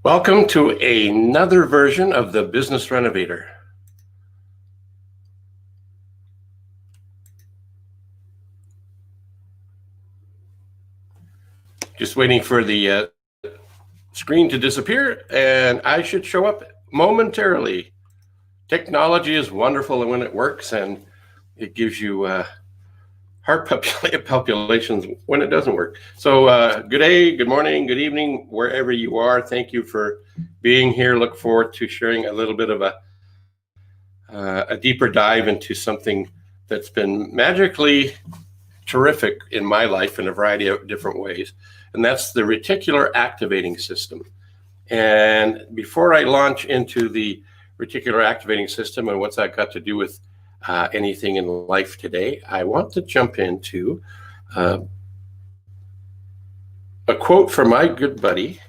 Welcome to another version of the Business Renovator. Just waiting for the screen to disappear and I should show up momentarily. Technology is wonderful when it works, and it gives you heart palpitations when it doesn't work. So good day, good morning, good evening, wherever you are. Thank you for being here. Look forward to sharing a little bit of a deeper dive into something that's been magically terrific in my life in a variety of different ways, and that's the reticular activating system. And before I launch into the reticular activating system and what's that got to do with anything in life today, I want to jump into a quote from my good buddy,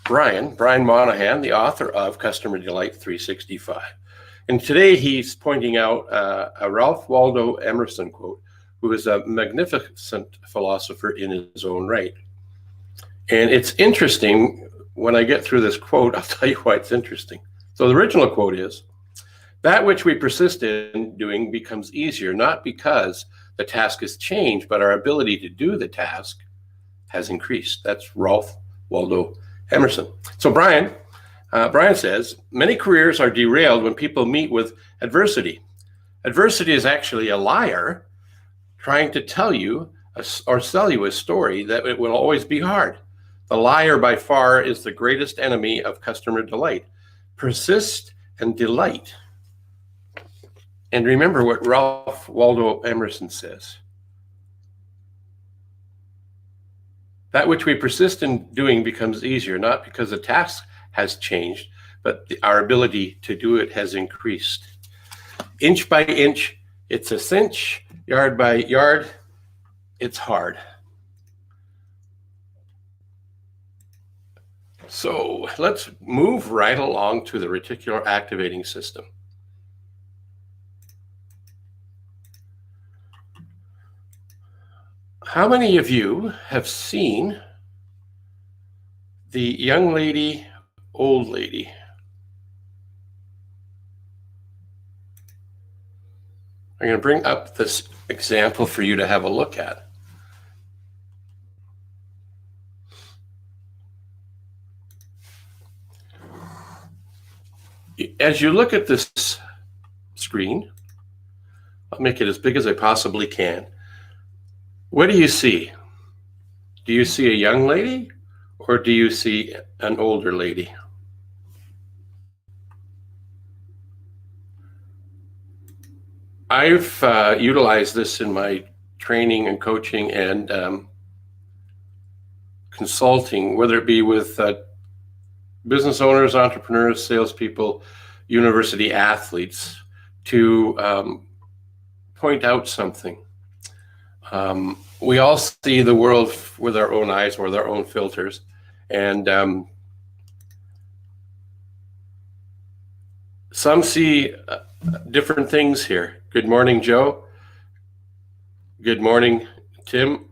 Brian Monahan, the author of Customer Delight 365. And today he's pointing out a Ralph Waldo Emerson quote, who is a magnificent philosopher in his own right. And it's interesting, when I get through this quote, I'll tell you why it's interesting. So the original quote is, "That which we persist in doing becomes easier, not because the task has changed, but our ability to do the task has increased." That's Ralph Waldo Emerson. So Brian says, "Many careers are derailed when people meet with adversity. Adversity is actually a liar trying to tell you or sell you a story that it will always be hard. The liar by far is the greatest enemy of customer delight. Persist and delight." And remember what Ralph Waldo Emerson says. That which we persist in doing becomes easier, not because the task has changed, but our ability to do it has increased. Inch by inch, it's a cinch. Yard by yard, it's hard. So let's move right along to the reticular activating system. How many of you have seen the young lady, old lady? I'm going to bring up this example for you to have a look at. As you look at this screen, I'll make it as big as I possibly can. What do you see? Do you see a young lady or do you see an older lady? I've utilized this in my training and coaching and consulting, whether it be with business owners, entrepreneurs, salespeople, university athletes, to point out something. We all see the world with our own eyes, with our own filters, and some see different things here. Good morning, Joe. Good morning, Tim.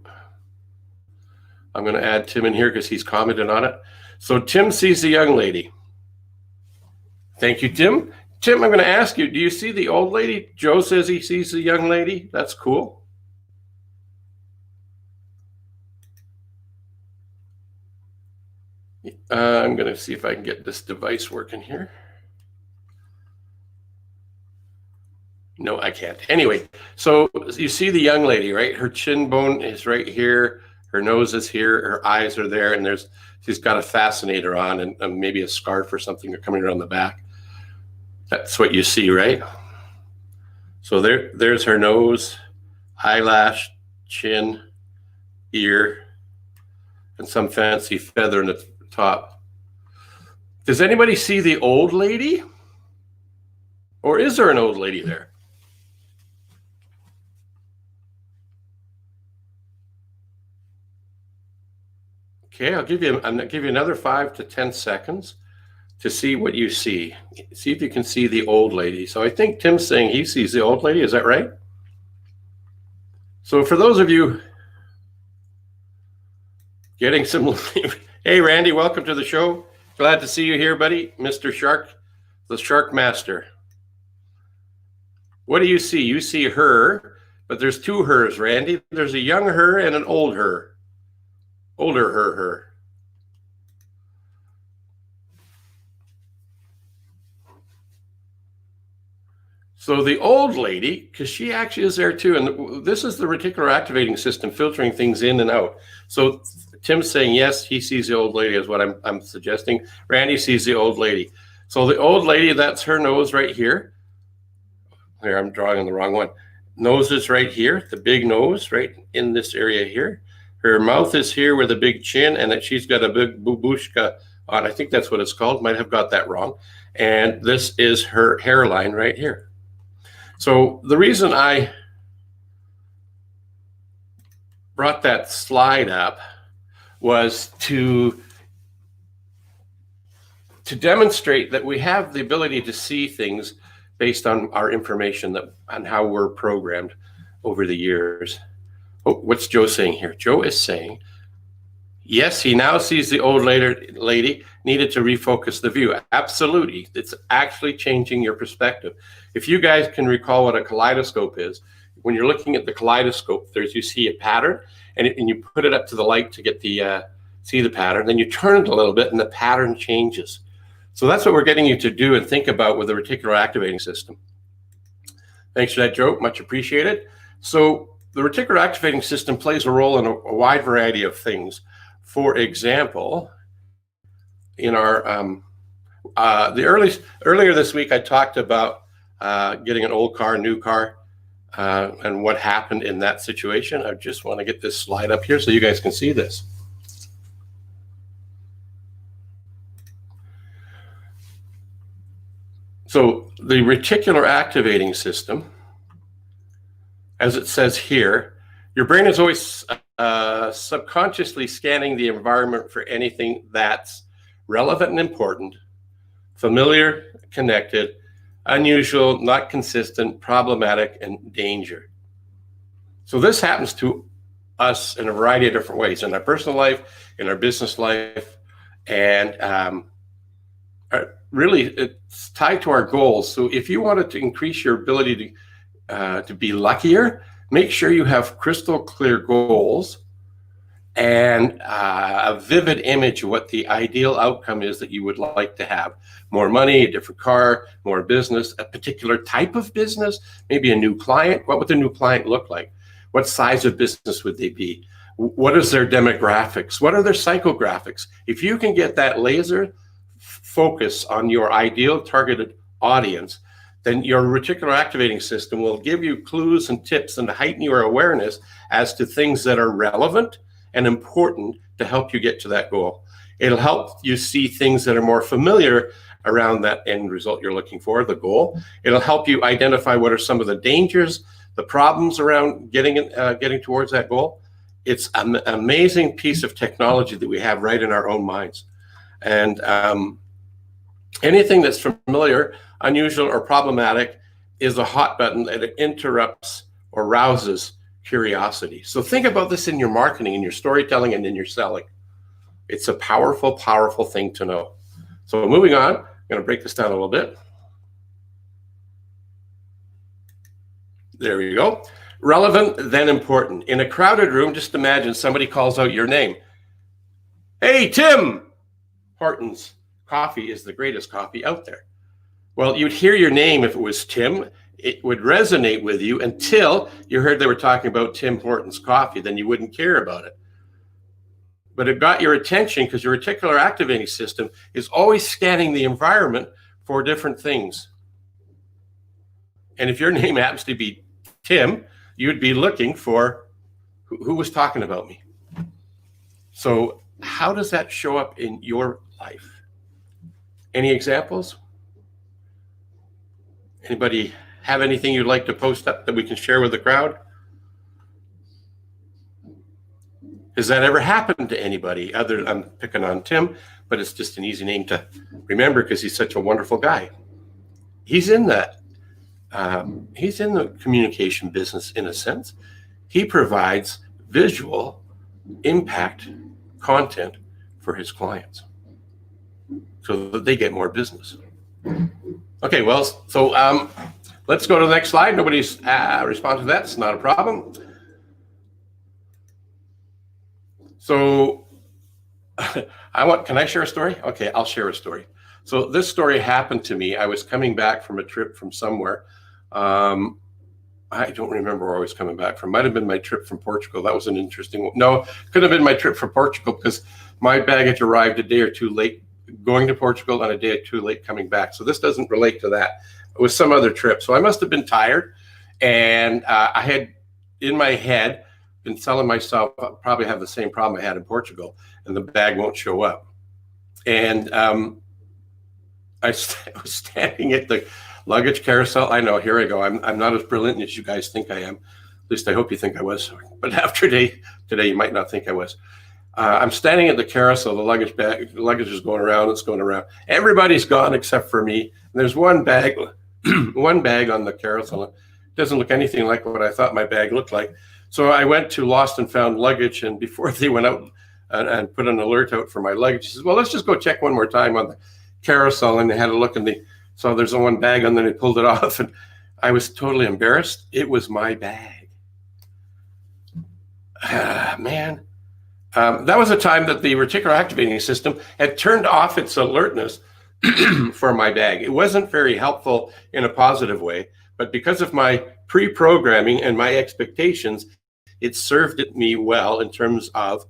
I'm going to add Tim in here because he's commented on it. So Tim sees the young lady. Thank you, Tim. Tim, I'm going to ask you, do you see the old lady? Joe says he sees the young lady. That's cool. I'm going to see if I can get this device working here. No, I can't. Anyway, so you see the young lady, right? Her chin bone is right here. Her nose is here. Her eyes are there. And she's got a fascinator on and maybe a scarf or something coming around the back. That's what you see, right? So there's her nose, eyelash, chin, ear, and some fancy feather in the top. Does anybody see the old lady? Or is there an old lady there? Okay, I'm gonna give you another 5 to 10 seconds to see what you see. See if you can see the old lady. So I think Tim's saying he sees the old lady. Is that right? So for those of you getting some, hey Randy, welcome to the show. Glad to see you here, buddy. Mr. Shark, the Shark Master. What do you see? You see her, but there's two hers, Randy. There's a young her and an old her. Older her. So the old lady, because she actually is there too, and this is the reticular activating system filtering things in and out. So Tim's saying yes, he sees the old lady is what I'm suggesting. Randy sees the old lady. So the old lady, that's her nose right here. Here, I'm drawing on the wrong one. Nose is right here, the big nose right in this area here. Her mouth is here with a big chin, and that she's got a big babushka on. I think that's what it's called. Might have got that wrong. And this is her hairline right here. So the reason I brought that slide up was to demonstrate that we have the ability to see things based on our information, on how we're programmed over the years. Oh, what's Joe saying here? Joe is saying, yes, he now sees the old lady needed to refocus the view. Absolutely. It's actually changing your perspective. If you guys can recall what a kaleidoscope is, when you're looking at the kaleidoscope, you see a pattern, and you put it up to the light to get see the pattern. Then you turn it a little bit, and the pattern changes. So that's what we're getting you to do and think about with the reticular activating system. Thanks for that, Joe. Much appreciated. So the reticular activating system plays a role in a wide variety of things. For example, in our earlier this week, I talked about getting an old car, new car, and what happened in that situation. I just want to get this slide up here so you guys can see this. So the reticular activating system, as it says here, your brain is always subconsciously scanning the environment for anything that's relevant and important, familiar, connected, unusual, not consistent, problematic, and danger. So this happens to us in a variety of different ways, in our personal life, in our business life, and really it's tied to our goals. So if you wanted to increase your ability to be luckier, make sure you have crystal clear goals and a vivid image of what the ideal outcome is that you would like to have. More money, a different car, more business, a particular type of business, maybe a new client. What would the new client look like? What size of business would they be? What is their demographics? What are their psychographics? If you can get that laser focus on your ideal targeted audience, then your reticular activating system will give you clues and tips and heighten your awareness as to things that are relevant and important to help you get to that goal. It'll help you see things that are more familiar around that end result you're looking for, the goal. It'll help you identify what are some of the dangers, the problems around getting towards that goal. It's an amazing piece of technology that we have right in our own minds. And anything that's familiar, unusual, or problematic is a hot button that it interrupts or rouses curiosity. So think about this in your marketing, in your storytelling, and in your selling. It's a powerful, powerful thing to know. So moving on, I'm going to break this down a little bit. There you go. Relevant, then important. In a crowded room, just imagine somebody calls out your name. Hey, Tim Hortons. Coffee is the greatest coffee out there. Well, you'd hear your name if it was Tim. It would resonate with you until you heard they were talking about Tim Hortons coffee. Then you wouldn't care about it. But it got your attention because your reticular activating system is always scanning the environment for different things. And if your name happens to be Tim, you'd be looking for who was talking about me. So how does that show up in your life? Any examples? Anybody have anything you'd like to post up that we can share with the crowd? Has that ever happened to anybody other? I'm picking on Tim, but it's just an easy name to remember because he's such a wonderful guy. He's in that. He's in the communication business in a sense. He provides visual impact content for his clients. so that they get more business. Okay, well, so let's go to the next slide. Nobody's responded to that. It's not a problem. So can I share a story? Okay, I'll share a story. So this story happened to me. I was coming back from a trip from somewhere. I don't remember where I was coming back from. Might have been my trip from Portugal. That was an interesting one. No, could have been my trip from Portugal because my baggage arrived a day or two late going to Portugal and a day or two late coming back. So this doesn't relate to that. It was some other trip. So I must have been tired. And I had, in my head, been telling myself I'll probably have the same problem I had in Portugal and the bag won't show up. And I was standing at the luggage carousel. I know, here I go. I'm not as brilliant as you guys think I am. At least I hope you think I was. But after today, you might not think I was. I'm standing at the carousel. The luggage is going around. It's going around. Everybody's gone except for me. And there's one bag, on the carousel. It doesn't look anything like what I thought my bag looked like. So I went to Lost and Found Luggage, and before they went out and put an alert out for my luggage, he says, "Well, let's just go check one more time on the carousel." And they had a look, and they saw there's one bag, and then they pulled it off, and I was totally embarrassed. It was my bag. Man. That was a time that the reticular activating system had turned off its alertness for my bag. It wasn't very helpful in a positive way, but because of my pre-programming and my expectations, it served me well in terms of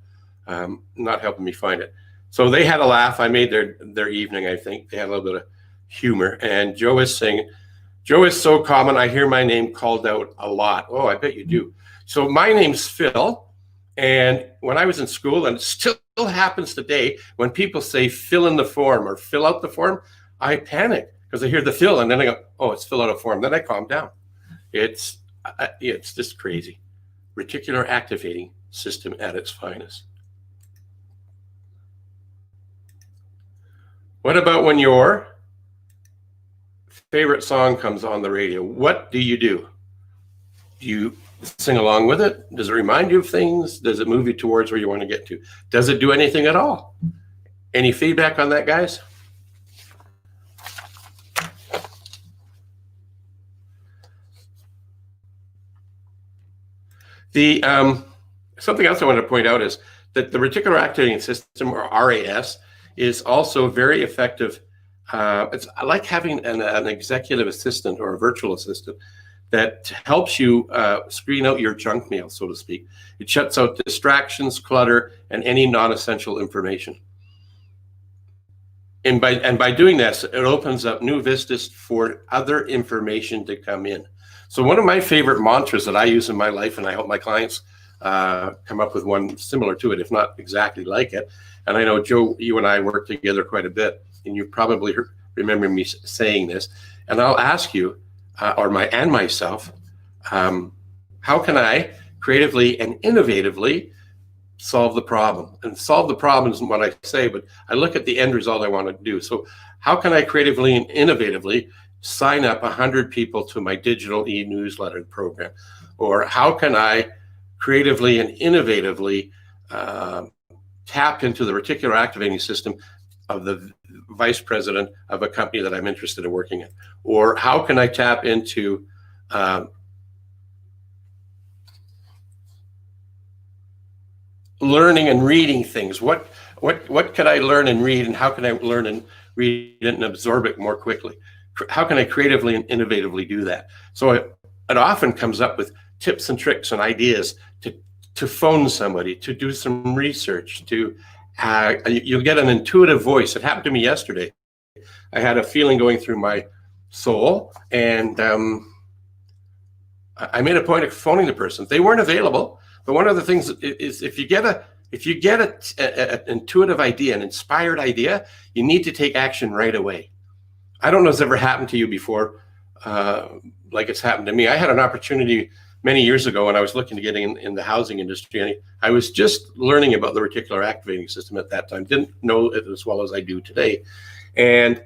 not helping me find it. So they had a laugh. I made their evening, I think. They had a little bit of humor. And Joe is saying, "Joe is so common, I hear my name called out a lot." Oh, I bet you do. So my name's Phil. And when I was in school, and it still happens today, when people say fill in the form or fill out the form, I panic because I hear the fill and then I go, oh, it's fill out a form. Then I calm down. It's just crazy. Reticular activating system at its finest. What about when your favorite song comes on the radio? What do? Do you sing along with it? Does it remind you of things? Does it move you towards where you want to get to? Does it do anything at all? Any feedback on that, guys? The something else I want to point out is that the reticular activating system, or RAS, is also very effective. It's like having an executive assistant or a virtual assistant that helps you screen out your junk mail, so to speak. It shuts out distractions, clutter, and any non-essential information. And by doing this, it opens up new vistas for other information to come in. So one of my favorite mantras that I use in my life, and I hope my clients come up with one similar to it, if not exactly like it. And I know, Joe, you and I work together quite a bit, and you probably remember me saying this. And I'll ask you, or myself, how can I creatively and innovatively solve the problem? And solve the problem isn't what I say, but I look at the end result I want to do. So how can I creatively and innovatively sign up 100 people to my digital e-newsletter program? Or how can I creatively and innovatively tap into the reticular activating system of the vice president of a company that I'm interested in working in? Or how can I tap into learning and reading things? What could I learn and read, and how can I learn and read it and absorb it more quickly? How can I creatively and innovatively do that? So it often comes up with tips and tricks and ideas to phone somebody, to do some research, to you'll get an intuitive voice. It happened to me yesterday. I had a feeling going through my soul, and I made a point of phoning the person. They weren't available, but one of the things is if you get an intuitive idea, an inspired idea, you need to take action right away. I don't know if it's ever happened to you before, like it's happened to me. I had an opportunity many years ago when I was looking to get in the housing industry, and I was just learning about the reticular activating system at that time. Didn't know it as well as I do today. And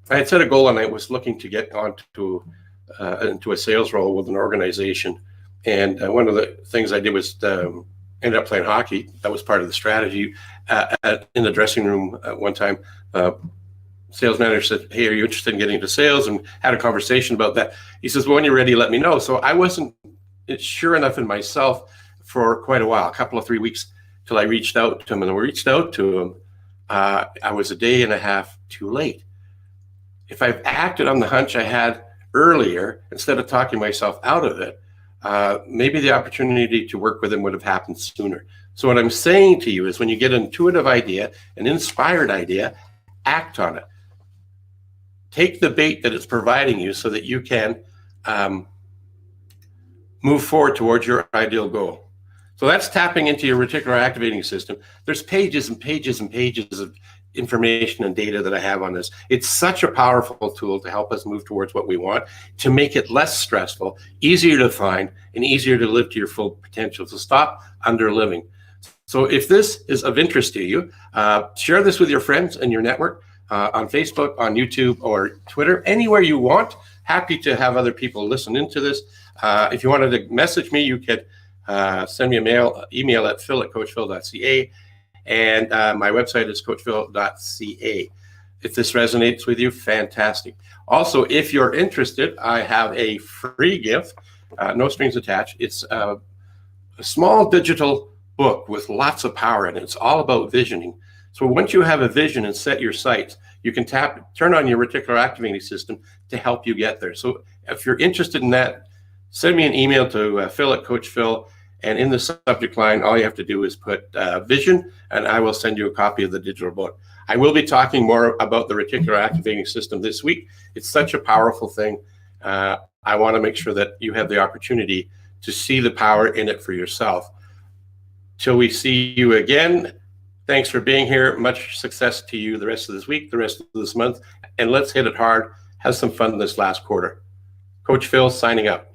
I had set a goal, and I was looking to get into a sales role with an organization. And one of the things I did was ended up playing hockey. That was part of the strategy. In the dressing room one time, sales manager said, hey, are you interested in getting into sales? And had a conversation about that. He says, well, when you're ready, let me know. So I wasn't sure enough in myself for quite a while, a couple of 3 weeks, till I reached out to him. And when I reached out to him, I was a day and a half too late. If I've acted on the hunch I had earlier, instead of talking myself out of it, maybe the opportunity to work with him would have happened sooner. So what I'm saying to you is, when you get an intuitive idea, an inspired idea, act on it. Take the bait that it's providing you so that you can move forward towards your ideal goal. So that's tapping into your reticular activating system. There's pages and pages and pages of information and data that I have on this. It's such a powerful tool to help us move towards what we want, to make it less stressful, easier to find, and easier to live to your full potential. So stop under-living. So if this is of interest to you, share this with your friends and your network on Facebook, on YouTube, or Twitter, anywhere you want. Happy to have other people listen into this. If you wanted to message me, you could send me email at phil@coachphil.ca, and my website is coachphil.ca. If this resonates with you, fantastic. Also, if you're interested, I have a free gift, no strings attached. It's a small digital book with lots of power in it. It's all about visioning. So once you have a vision and set your sights, you can turn on your reticular activating system to help you get there. So if you're interested in that, send me an email to phil@coachphil, and in the subject line, all you have to do is put vision, and I will send you a copy of the digital book. I will be talking more about the reticular activating system this week. It's such a powerful thing. I want to make sure that you have the opportunity to see the power in it for yourself. Till we see you again, thanks for being here. Much success to you the rest of this week, the rest of this month, and let's hit it hard. Have some fun this last quarter. Coach Phil signing up.